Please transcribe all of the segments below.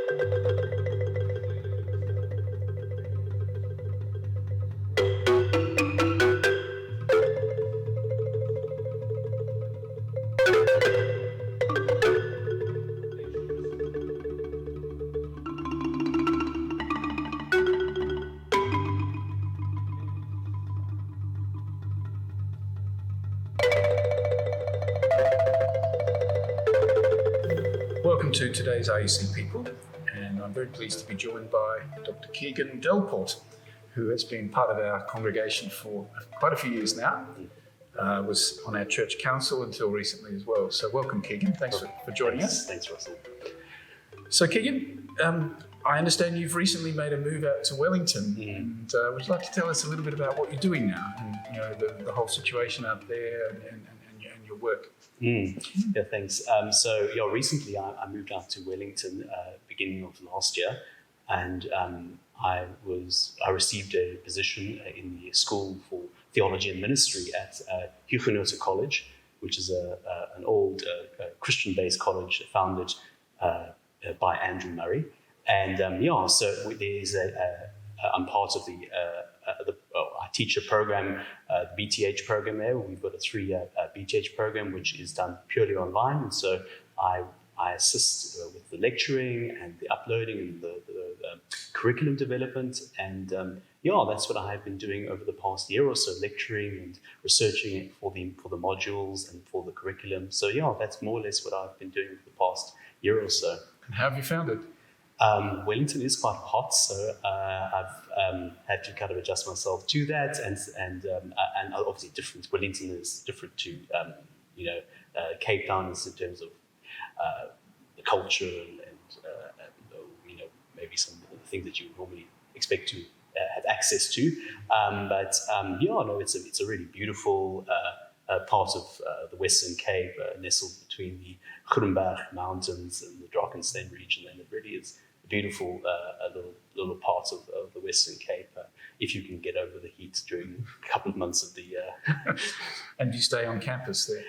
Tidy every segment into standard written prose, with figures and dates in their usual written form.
Welcome to today's RUC People, and I'm very pleased to be joined by Dr. Khegan Delport, who has been part of our congregation for quite a few years now. Was on our church council until recently as well. So welcome, Khegan. Thanks for joining us. Thanks, Russell. So Khegan, I understand you've recently made a move out to Wellington, and would you like to tell us a little bit about what you're doing now, and the whole situation out there, and your work? Yeah, thanks. Recently I moved out to Wellington beginning of last year, and I received a position in the School for Theology and Ministry at Khegan College, which is an old Christian-based college founded by Andrew Murray. And I'm part of I teach a program, the BTH program there. We've got a 3-year BTH program, which is done purely online. And so I assist with the lecturing and the uploading and the curriculum development. And that's what I have been doing over the past year or so, lecturing and researching for the modules and for the curriculum. So that's more or less what I've been doing for the past year or so. And how have you found it? Wellington is quite hot, so I've had to kind of adjust myself to that, and obviously different. Wellington is different to Cape Town is in terms of the culture and maybe some of the things that you would normally expect to have access to. It's a really beautiful part of the Western Cape, nestled between the Khegan Mountains and the Drakensberg region, and it really is a beautiful little part of the Western Cape if you can get over the heat during a couple of months of the year. And you stay on campus there?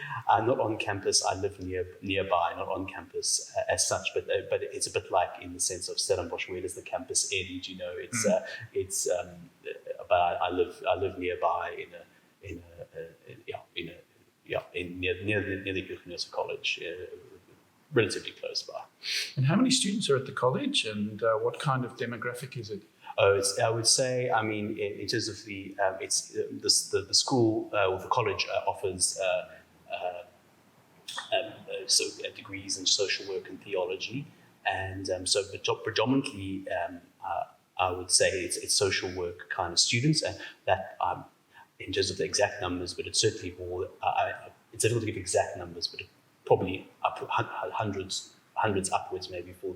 Not on campus. I live nearby, not on campus as such, but it's a bit like in the sense of Stellenbosch, where does the campus end? But I live nearby near the Khegan College, relatively close by. And how many students are at the college, and what kind of demographic is it? I would say, in terms of the school or the college offers degrees in social work and theology, and predominantly I would say it's social work kind of students, and that in terms of the exact numbers, but it's certainly more. It's difficult to give exact numbers, but probably hundreds upwards maybe for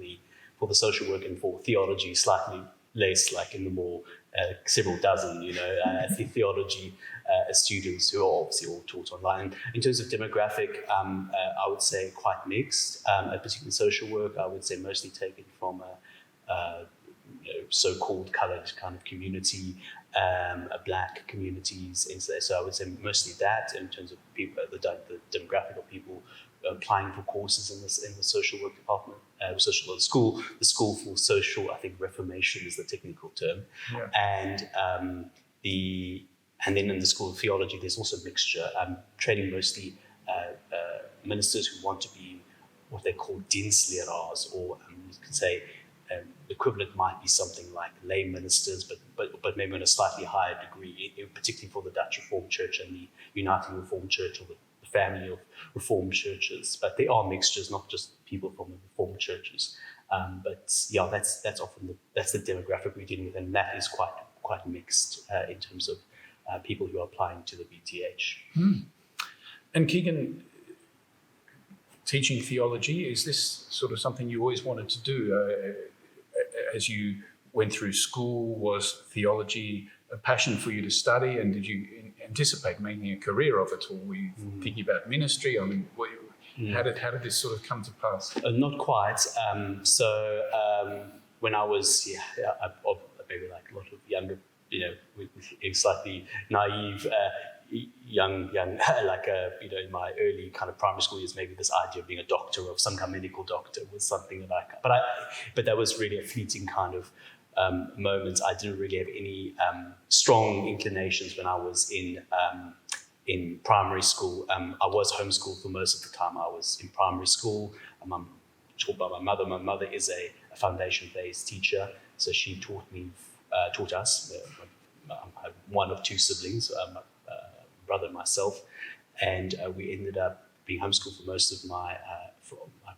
the social work, and for theology slightly less, like in the more several dozen. The theology students who are obviously all taught online. In terms of demographic, I would say quite mixed. Particularly social work, I would say mostly taken from so-called coloured kind of community, black communities. So I would say mostly that in terms of people, the demographic of people applying for courses in the social work department, the school for social, I think Reformation is the technical term, and then in the School of Theology there's also a mixture. I'm training mostly ministers who want to be what they call dienstleraars, or you could say equivalent might be something like lay ministers, but maybe on a slightly higher degree, particularly for the Dutch Reformed Church and the Uniting Reformed Church, or the family of Reformed churches. But there are mixtures, not just people from the Reformed churches. That's often that's the demographic we're dealing with, and that is quite mixed in terms of people who are applying to the BTH. And Khegan, teaching theology, is this sort of something you always wanted to do? As you went through school, was theology a passion for you to study, and did you anticipate making a career of it, or were you thinking about ministry? How did this sort of come to pass? Not quite. When I was maybe like a lot of younger, slightly naive young, like in my early kind of primary school years, maybe this idea of being a doctor or some kind of medical doctor was something that but that was really a fleeting kind of moment. I didn't really have any strong inclinations when I was in primary school. I was homeschooled for most of the time I was in primary school. I'm taught by my mother. My mother is a foundation-based teacher, so she taught us. I have one of two siblings, my brother and myself, and we ended up being homeschooled for most of my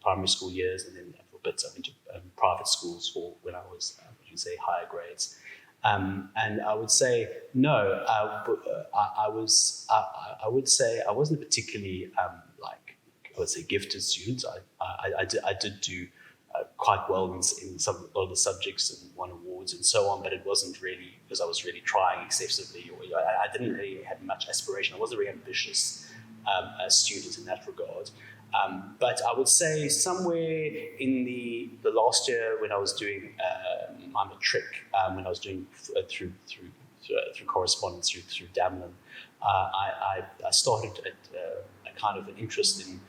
primary school years, and then for bits I went to private schools for when I was, higher grades. And I would say no. I would say I wasn't particularly gifted student. I did do quite well in some of the subjects and won awards and so on, but it wasn't really because I was really trying excessively, or I didn't really have much aspiration. I wasn't a very ambitious student in that regard. But I would say somewhere in the last year when I was doing my matric, when I was doing through correspondence through Damlin, I started a kind of an interest in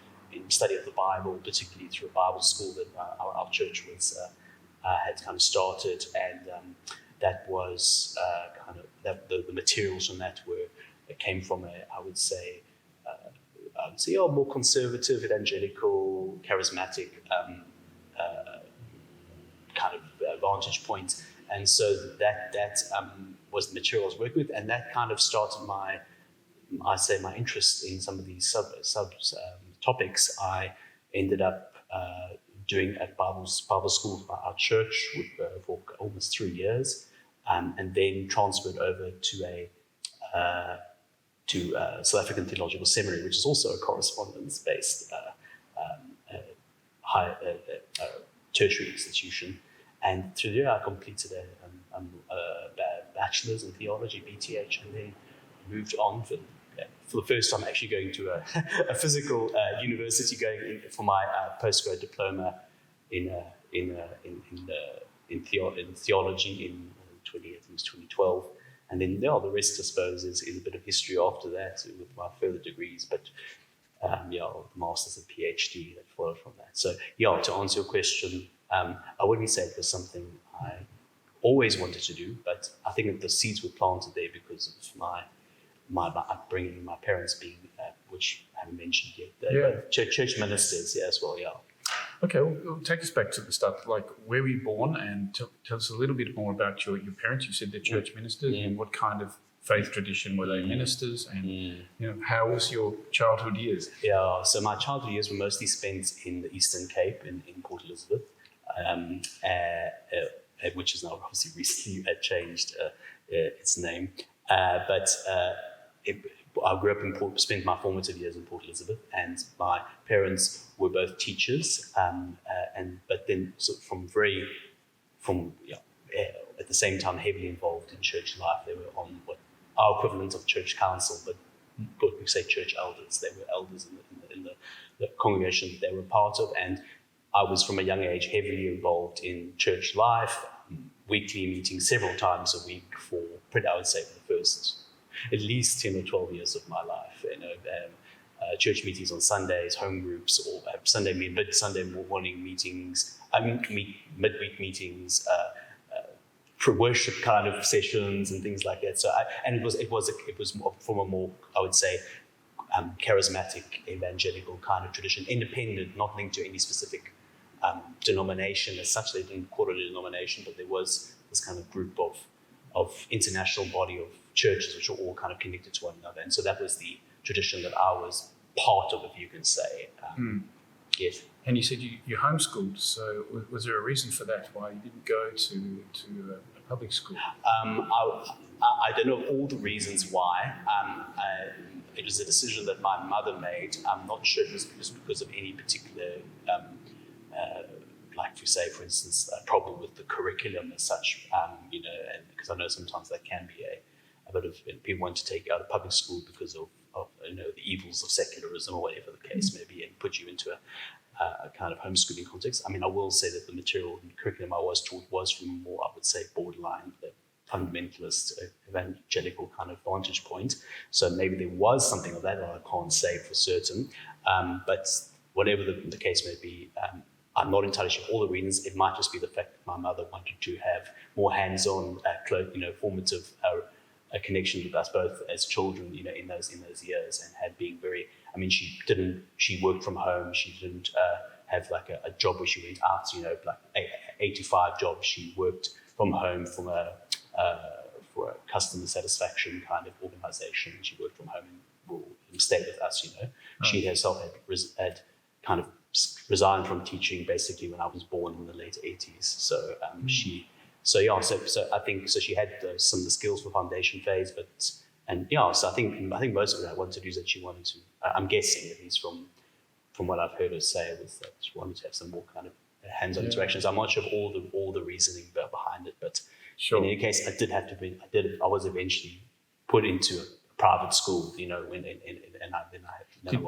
study of the Bible, particularly through a Bible school that our church had kind of started, and that was the materials from that came from I would say more conservative, evangelical, charismatic kind of vantage point, and so that was the material I was working with, and that kind of started my interest in some of these sub topics. I ended up doing at Bible school at our church for almost 3 years, and then transferred over to South African Theological Seminary, which is also a correspondence-based tertiary institution. And through there, I completed a bachelor's in theology, BTH, and then moved on for the first time actually going to a physical university, going in for my postgrad diploma in theology in 2012. And then the rest, I suppose, is a bit of history after that with my further degrees, but the master's and PhD that followed from that. So to answer your question, I wouldn't say it was something I always wanted to do, but I think that the seeds were planted there because of my upbringing, my parents being, which I haven't mentioned yet, church ministers as well, Okay, well, take us back to the start. Like, where were you born, and tell us a little bit more about your parents. You said they're church ministers, and what kind of faith tradition were they ministers, and how was your childhood years? Yeah, so my childhood years were mostly spent in the Eastern Cape in Port Elizabeth, which has now obviously recently changed its name. I grew up spent my formative years in Port Elizabeth, and my parents were both teachers, but then sort of at the same time heavily involved in church life. They were on what our equivalent of church council, but we say church elders. They were elders in the congregation that they were part of, and I was from a young age heavily involved in church life, weekly meetings several times a week for I would say for the first at least 10 or 12 years of my life. Church meetings on Sundays, home groups, or Sunday morning meetings, midweek meetings, worship kind of sessions and things like that. So, it was from a more, I would say, charismatic evangelical kind of tradition, independent, not linked to any specific denomination as such. They didn't call it a denomination, but there was this kind of group of international body of churches which are all kind of connected to one another. And so that was the tradition that I was part of, if you can say. Yes. And you said you homeschooled, so was there a reason for that, why you didn't go to a public school? I don't know all the reasons why. It was a decision that my mother made. I'm not sure it was because of any particular, like we say, for instance, a problem with the curriculum as such, and because I know sometimes that can be a bit of, people want to take you out of public school because of the evils of secularism or whatever the case may be, and put you into a kind of homeschooling context. I mean, I will say that the material and curriculum I was taught was from more, I would say, borderline the fundamentalist evangelical kind of vantage point. So maybe there was something of that I can't say for certain. But whatever the case may be, I'm not entirely sure all the reasons. It might just be the fact that my mother wanted to have more hands-on, formative connection with us both as children, in those years, and had been very. I mean, she worked from home. She didn't have like a job where she went out. Like 85 jobs. She worked from home for a customer satisfaction kind of organization. She worked from home and stayed with us. She herself had kind of resigned from teaching basically when I was born in the late 80s. So so I think she had some of the skills for foundation phase, so I think most of it I wanted to do is that she wanted to. I'm guessing, at least from what I've heard her say, was that she wanted to have some more kind of hands-on interactions. I'm not sure of all the reasoning behind it, but sure. In any case, I was eventually put into a private school,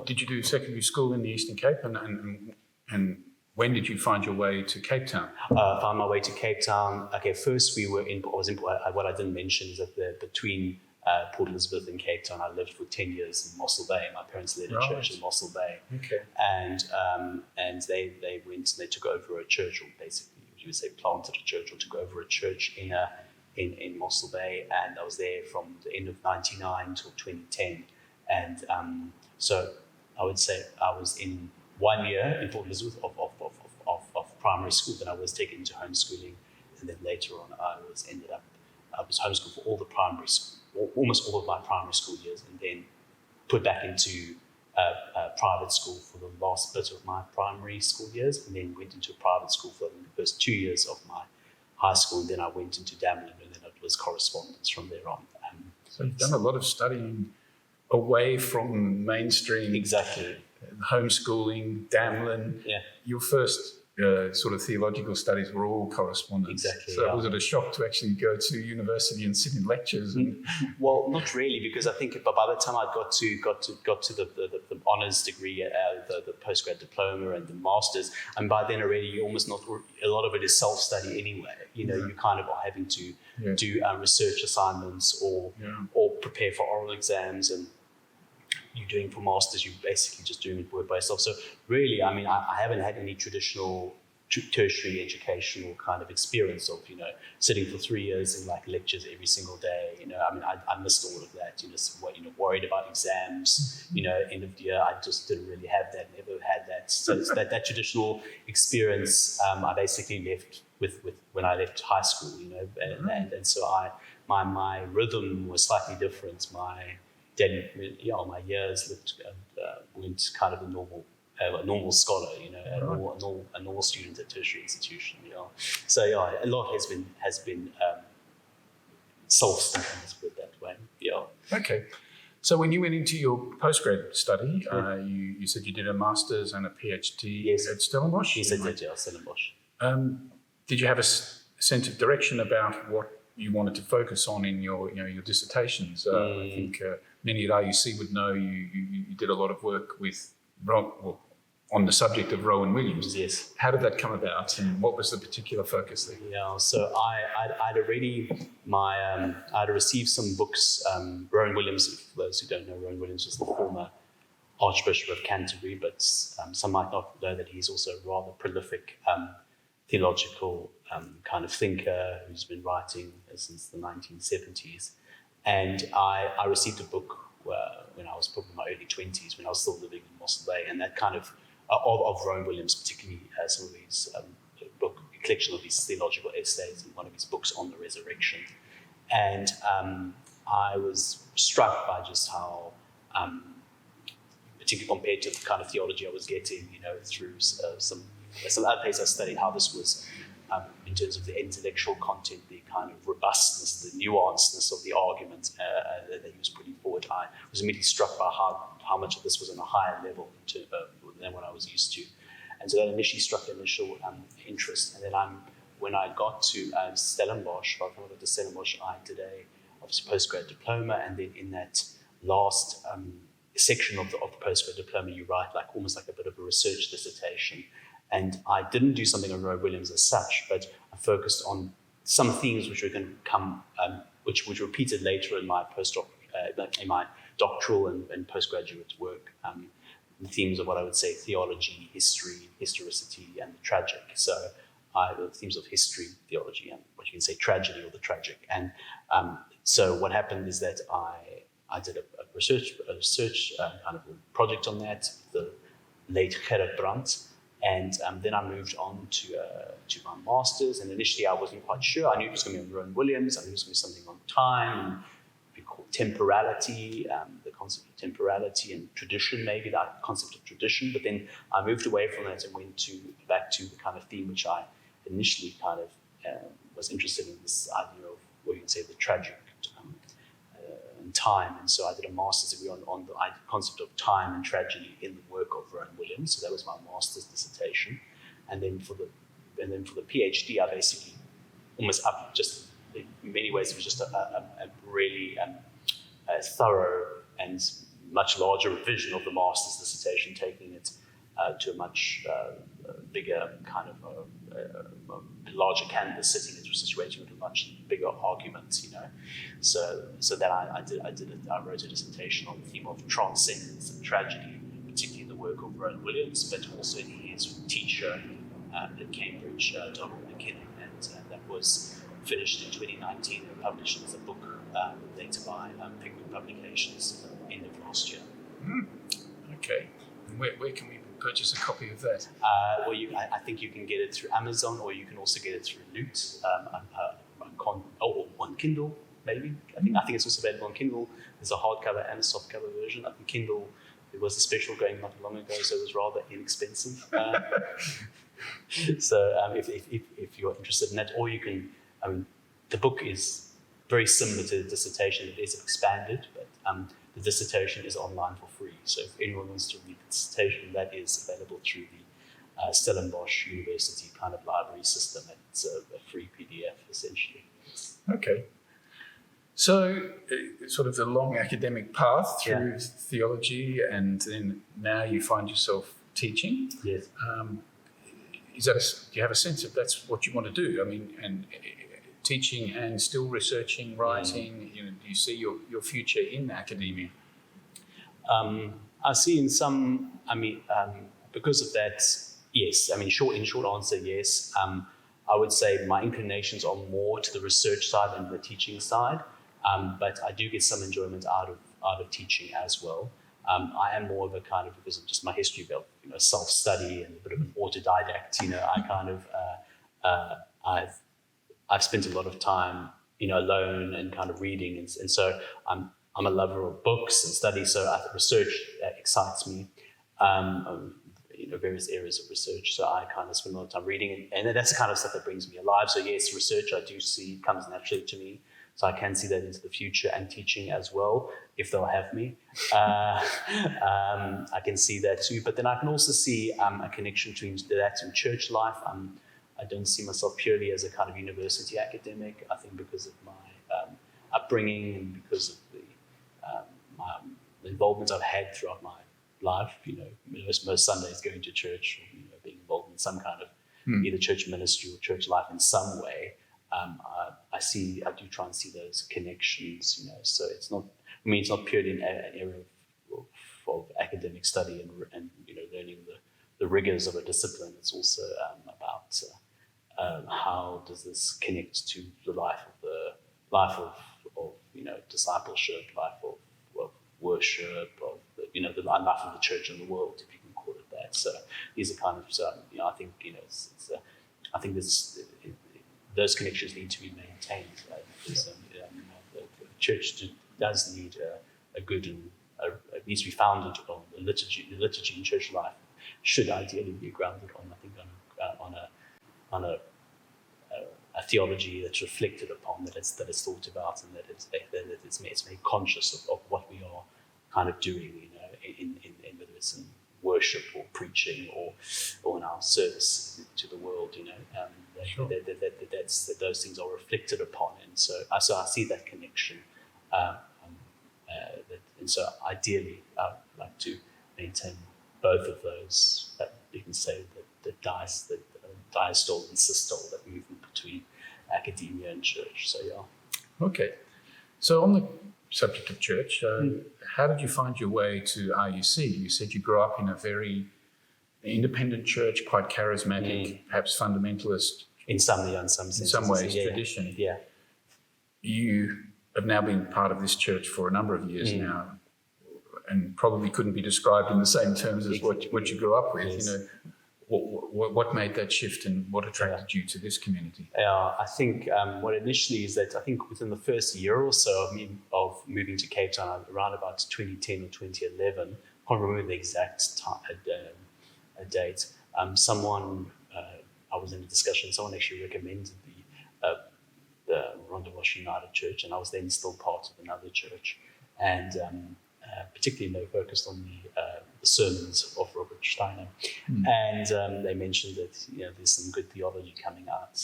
Did you do secondary school in the Eastern Cape, and when did you find your way to Cape Town? Found my way to Cape Town. Okay, first what I didn't mention is that between Port Elizabeth and Cape Town, I lived for 10 years in Mossel Bay. My parents led a church in Mossel Bay. Okay. And they went and they took over a church, or basically you would say planted a church, or took over a church in Mossel Bay, and I was there from the end of 99 till 2010. And so I would say I was in 1 year in Port Elizabeth of primary school, then I was taken into homeschooling, and then later on I was homeschooled for all the primary school, almost all of my primary school years, and then put back into private school for the last bit of my primary school years, and then went into a private school for the first 2 years of my high school, and then I went into Damlin, and then it was correspondence from there on. So you've done a lot of studying away from mainstream. Exactly. Homeschooling, Damlin. Yeah. Your first sort of theological studies were all correspondence. Exactly. So was it a shock to actually go to university and sit in lectures? Well, not really, because I think by the time I got to the honours degree, the postgrad diploma and the masters, and by then already you almost not a lot of it is self-study anyway. You kind of are having to do research assignments or prepare for oral exams, and you're doing for masters, you're basically just doing it work by yourself. So really, I mean, I haven't had any traditional tertiary educational kind of experience of, sitting for 3 years in like lectures every single day. I mean, I missed all of that, worried about exams, end of the year. I just didn't really have that, never had that. So it's that traditional experience, I basically left with when I left high school, and so my rhythm was slightly different. My years went kind of a normal scholar, a normal student at a tertiary institution. So a lot has been self-study, let's put it that way. Okay. So when you went into your postgrad study, you said you did a master's and a PhD at Stellenbosch? Yes, I did, Stellenbosch. Did you have a sense of direction about what you wanted to focus on in your dissertations? I think many at RUC would know you did a lot of work with on the subject of Rowan Williams. Yes. How did that come about, and what was the particular focus there? Yeah, so I'd received some books. Rowan Williams, for those who don't know, Rowan Williams was the former Archbishop of Canterbury, but some might not know that he's also a rather prolific theological kind of thinker who's been writing since the 1970s. And I received a book when I was probably in my early 20s, when I was still living in Mossel Bay, and that kind of Rowan Williams, particularly some of his a collection of his theological essays, and one of his books on the resurrection. And I was struck by just how, particularly compared to the kind of theology I was getting, through some other places I studied, how this was, in terms of the intellectual content, the kind of robustness, the nuanceness of the argument that he was putting forward. I was immediately struck by how much of this was on a higher level than what I was used to. And so that initially struck the initial interest. And then when I got to Stellenbosch, by the time I got to Stellenbosch, I did obviously postgrad diploma, and then in that last section of the postgrad diploma, you write almost like a bit of a research dissertation. And I didn't do something on Rowan Williams as such, but I focused on some themes which were going to come, which repeated later in my in my doctoral and postgraduate work. The themes of what I would say theology, history, historicity, and the tragic. So the themes of history, theology, and what you can say tragedy or the tragic. And so what happened is that I did a research kind of a project on that, the late Khegan, and then I moved on to my master's. And initially I wasn't quite sure. I knew it was going to be on Rowan Williams. I knew it was going to be something on time, we call temporality, the concept of temporality and tradition, maybe that concept of tradition. But then I moved away from that and went back to the kind of theme which I initially kind of was interested in, this idea of what you can say the tragic and time. And so I did a master's degree on the concept of time and tragedy in the work of Rowan Williams. So that was my master's dissertation. And then for the PhD, I basically almost in many ways, it was just a really thorough and much larger revision of the master's dissertation, taking it to a much bigger kind of a larger canvas, sitting into a situation with a much bigger argument, So that I wrote a dissertation on the theme of transcendence and tragedy, particularly in the work of Rowan Williams, but also his teacher at Cambridge, Dr. Khegan, and that was finished in 2019 and published as a book later by Khegan Publications end of last year. Okay. And where can we purchase a copy of that? I think you can get it through Amazon, or you can also get it through Loot, or on Kindle, maybe. I think it's also available on Kindle. There's a hardcover and a softcover version. I think Kindle, there was a special going not long ago, so it was rather inexpensive. So if you're interested in that, or you can, the book is very similar to the dissertation. It is expanded, but the dissertation is online for free. So if anyone wants to read the dissertation, that is available through the Stellenbosch University kind of library system. It's a free PDF, essentially. Okay. So sort of the long academic path through theology, and then now you find yourself teaching. Yes. Do you have a sense of that's what you want to do? And teaching and still researching, writing. Do you see your future in academia? I see in some. Because of that, yes. In short answer, yes. I would say my inclinations are more to the research side than the teaching side, but I do get some enjoyment out of teaching as well. I am more of a kind of, because of just my history of self-study and a bit of an autodidact. I kind of I've spent a lot of time alone and kind of reading, and so I'm a lover of books and study. So research excites me. Various areas of research. So I kind of spend a lot of time reading, and that's the kind of stuff that brings me alive. So yes, research I do see comes naturally to me. So I can see that into the future, and teaching as well, if they'll have me. I can see that too. But then I can also see a connection between that and church life. I don't see myself purely as a kind of university academic. I think because of my upbringing and because of my involvement I've had throughout my life, most Sundays going to church, or, being involved in some kind of either church ministry or church life in some way. I do try and see those connections, so it's not purely an area of academic study and learning the rigors of a discipline. It's also about how does this connect to the life of discipleship, life of worship, of the life of the church and the world, if you can call it that. So these are kind of, I think I think those connections need to be maintained. Because the church does need a good and it needs to be founded on the liturgy. The liturgy in church life should ideally be grounded on a theology that's reflected upon, that it's thought about, and that it's made conscious of what we are kind of doing, in whether it's in worship or preaching or in our service to the world, Sure. that those things are reflected upon, and so I see that connection, and so ideally I'd like to maintain both of those. That you can say that the diastole and systole, that movement between academia and church. So yeah. Okay. So on the subject of church, how did you find your way to RUC? You said you grew up in a very independent church, quite charismatic, perhaps fundamentalist. In some senses. In some ways, tradition. Yeah. You have now been part of this church for a number of years now, and probably couldn't be described in the same terms as what you grew up with. Yes. You know, what made that shift and what attracted you to this community? I think what initially is that I think within the first year or so of moving to Cape Town, around about 2010 or 2011, I can't remember the exact date. I was in a discussion. Someone actually recommended the Rondebosch United Church, and I was then still part of another church, and particularly focused on the sermons of Robert Steiner, and they mentioned that there's some good theology coming out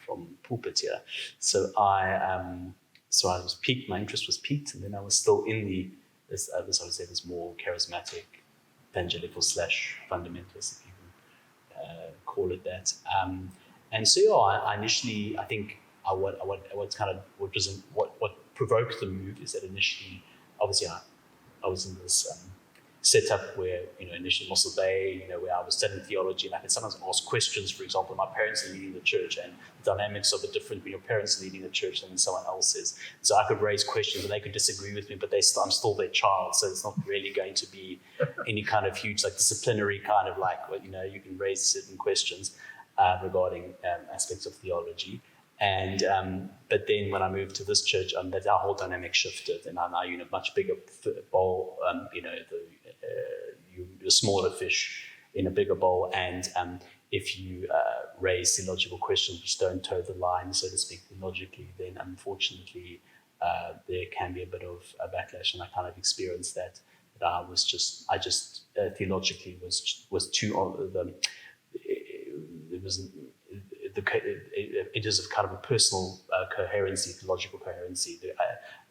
from pulpit here. So I was piqued. My interest was piqued, and then I was still in this I would say this more charismatic, evangelical / fundamentalist, if you can call it that. And so I initially, I think what provoked the move is that initially, obviously, I was in this setup where, initially Mossel Bay, where I was studying theology, and I could sometimes ask questions. For example, my parents are leading the church, and the dynamics of it different when your parents are leading the church than someone else is. So I could raise questions, and they could disagree with me, but I'm still their child, so it's not really going to be any kind of huge, disciplinary kind of you can raise certain questions regarding aspects of theology. And but then when I moved to this church, that our whole dynamic shifted, and I'm now in a much bigger bowl. You're a smaller fish in a bigger bowl, and if you raise theological questions which don't toe the line, so to speak, theologically, then unfortunately there can be a bit of a backlash, and I kind of experienced that. I just theologically was too it was. It is of kind of a personal coherency, theological coherency.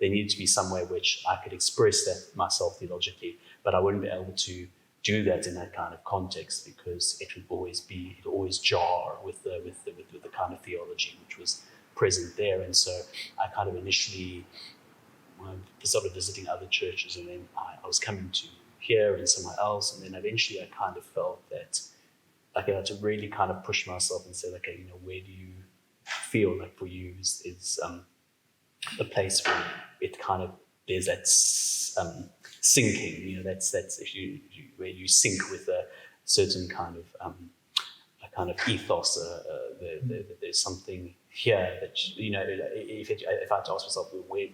There needed to be somewhere which I could express that myself theologically, but I wouldn't be able to do that in that kind of context because it would always jar with the kind of theology which was present there. And so I kind of initially started visiting other churches, and then I was coming to here and somewhere else, and then eventually I kind of felt that I had to really kind of push myself and say, okay, where do you feel like for you is a place where it kind of there's that sinking, that's if you where you sink with a certain kind of ethos. There's something here that if I had to ask myself, where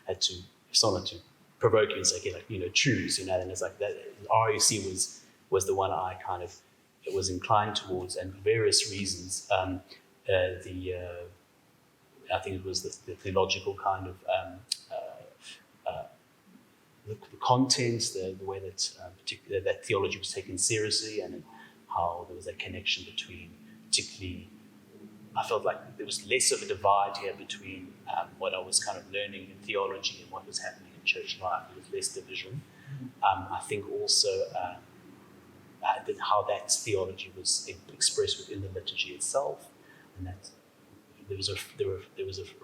if someone had to provoke you and say, okay, choose, then it's like that. RUC was the one I kind of was inclined towards, and for various reasons. I think it was the theological kind of the content, the way that that theology was taken seriously, and how there was a connection between, particularly, I felt like there was less of a divide here between what I was kind of learning in theology and what was happening in church life. There was less division. I think also how that theology was expressed within the liturgy itself, and that there was a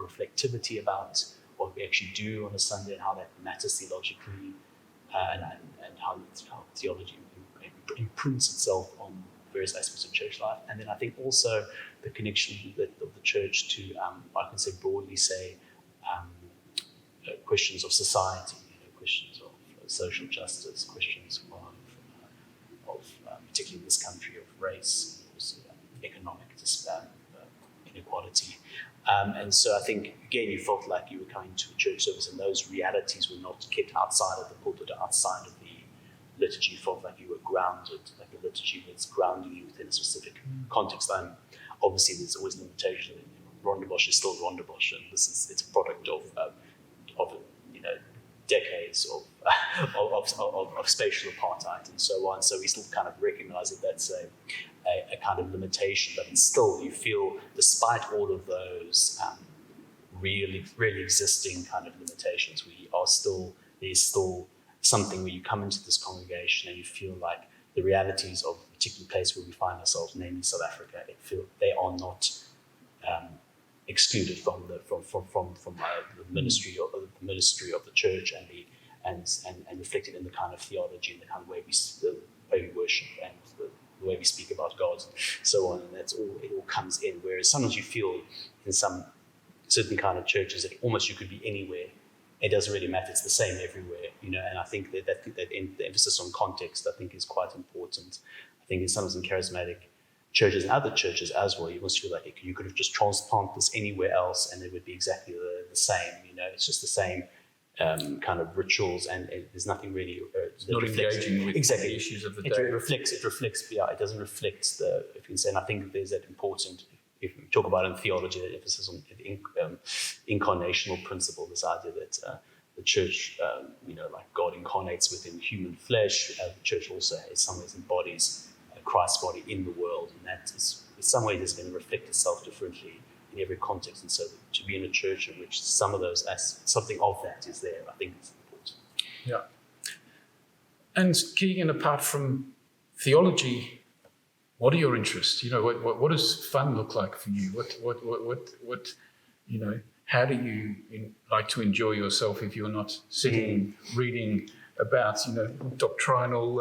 reflectivity about what we actually do on a Sunday and how that matters theologically, and how theology imprints itself on various aspects of church life. And then I think also the connection of the church to, I can say broadly say, questions of society, questions of social justice, questions of particularly in this country, of race, also economic inequality. And so I think, again, you felt like you were coming to a church service and those realities were not kept outside of the pulpit or outside of the liturgy. You felt like you were grounded, like the liturgy was grounding you within a specific context. Obviously, there's always limitations. Rondebosch is still Rondebosch, and it's a product of decades of spatial apartheid and so on. So we still kind of recognize that that's a kind of limitation, but still you feel, despite all of those really existing kind of limitations, there's still something where you come into this congregation and you feel like the realities of a particular place where we find ourselves, namely South Africa, they are not excluded from the ministry of the church and reflected in the kind of theology and the kind of way we worship and the way we speak about God and so on. And it all comes in. Whereas sometimes you feel in some certain kind of churches that almost you could be anywhere. It doesn't really matter. It's the same everywhere, and I think that the emphasis on context, I think, is quite important. I think sometimes in charismatic churches and other churches as well, you almost feel like you could have just transplanted this anywhere else and it would be exactly the same, It's just the same kind of rituals, and there's nothing really not engaging with exactly the issues of the day. It reflects, it doesn't reflect if you can say, and I think there's that important, if we talk about in theology, the emphasis on the incarnational principle, this idea that the church, like God incarnates within human flesh, the church also in some ways embodies Christ's body in the world, and that is in some ways is going to reflect itself differently in every context. And so to be in a church in which some of those, something of that is there, I think it's important. Yeah. And Khegan, apart from theology, what are your interests? What does fun look like for you? What how do you like to enjoy yourself if you're not sitting reading about doctrinal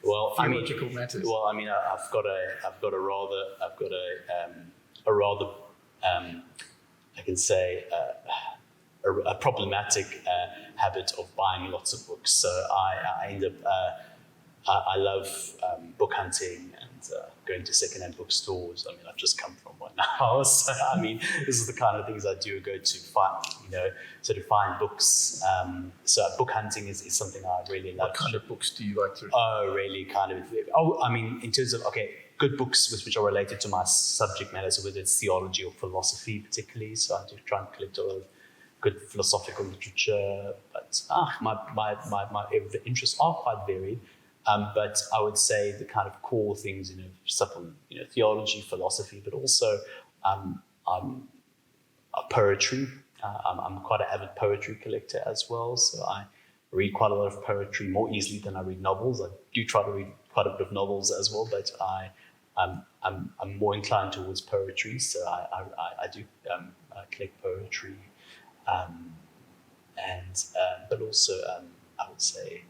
theological matters? Well, I mean, I've got a rather I can say a problematic habit of buying lots of books. So I end up I love book hunting and going to secondhand bookstores. I mean, I've just come from one now, so I mean, this is the kind of things I do go to find, find books. So book hunting is something I really love. What kind of books do you like to read? Oh, really kind of. Oh, I mean, in terms of, good books which are related to my subject matter, so whether it's theology or philosophy particularly. So I do try and collect a lot of good philosophical literature, but my interests are quite varied. But I would say the kind of core things, stuff on theology, philosophy, but also poetry. I'm quite an avid poetry collector as well, so I read quite a lot of poetry more easily than I read novels. I do try to read quite a bit of novels as well, but I'm more inclined towards poetry, so I do collect poetry, but also I would say.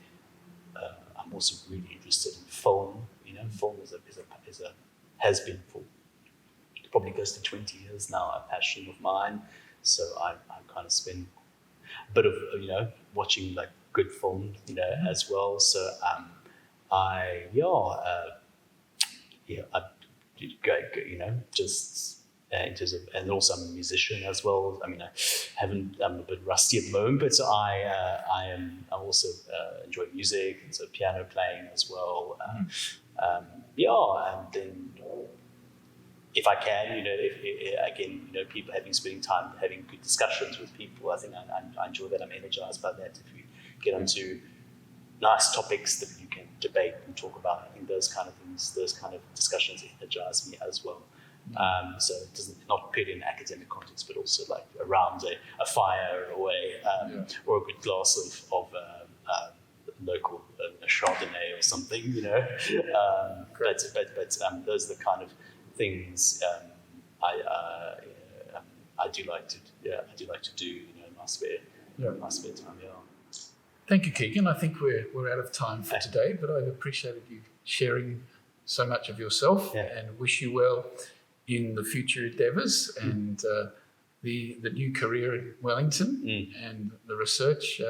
I'm also really interested in film. Film has been for probably close to 20 years now a passion of mine. So I kind of spend a bit of watching like good film as well. So I just. In terms of, and also I'm a musician as well. I mean, I'm a bit rusty at the moment, but I also enjoy music, and so piano playing as well. And then if I can, people spending time having good discussions with people. I think I enjoy that. I'm energized by that. If we get onto nice topics that you can debate and talk about, I think those kind of things, those kind of discussions energize me as well. So it doesn't, not purely in an academic context, but also like around a fire or a good glass of local Chardonnay or something, But those are the kind of things I do like to do, in my spare time. Yeah. Thank you, Khegan. I think we're out of time for today, but I've appreciated you sharing so much of yourself and wish you well in the future endeavours and the new career in Wellington and the research.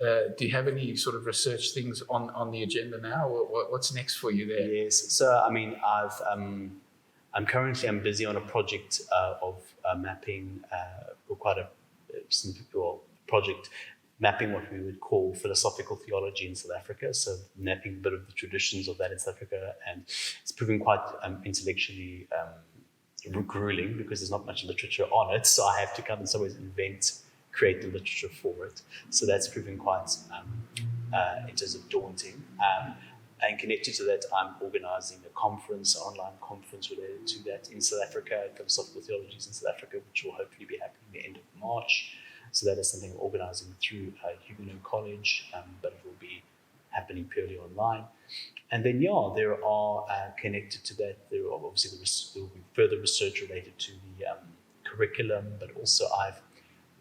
Do you have any sort of research things on the agenda now? What's next for you there? Yes. So, I mean, I'm currently busy on a project of mapping project mapping what we would call philosophical theology in South Africa. So mapping a bit of the traditions of that in South Africa, and it's proving quite intellectually grueling because there's not much literature on it. So I have to in some ways create the literature for it. So that's proving quite, in terms of daunting. And connected to that, I'm organising an online conference related to that in South Africa, philosophical theologies in South Africa, which will hopefully be happening at the end of March. So that is something I'm organising through Khegan College, but it will be happening purely online. And then, there are connected to that, there will be further research related to curriculum, but also I've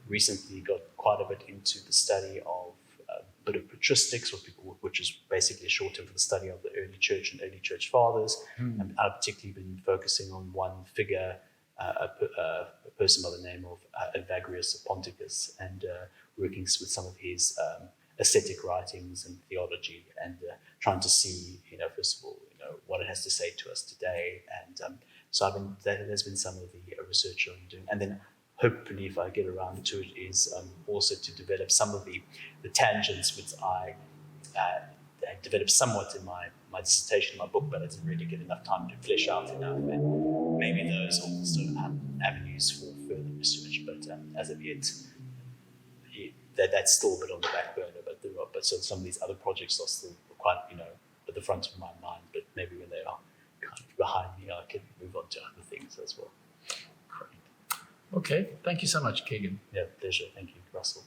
recently got quite a bit into the study of a bit of patristics, which is basically a short term for the study of the early church and early church fathers. And I've particularly been focusing on one figure, a person by the name of Evagrius of Ponticus, and working with some of his ascetic writings and theology, and trying to see, first of all, what it has to say to us today. And so that has been some of the research I'm doing. And then hopefully, if I get around to it, is also to develop some of the tangents which I developed somewhat in my dissertation, my book, but I didn't really get enough time to flesh out enough. And maybe those are also avenues for further research. But as of yet, that's still a bit on the back burner. But so some of these other projects are still quite, at the front of my mind. But maybe when they are kind of behind me, I can move on to other things as well. Okay, thank you so much, Khegan. Yeah, pleasure. Thank you, Russell.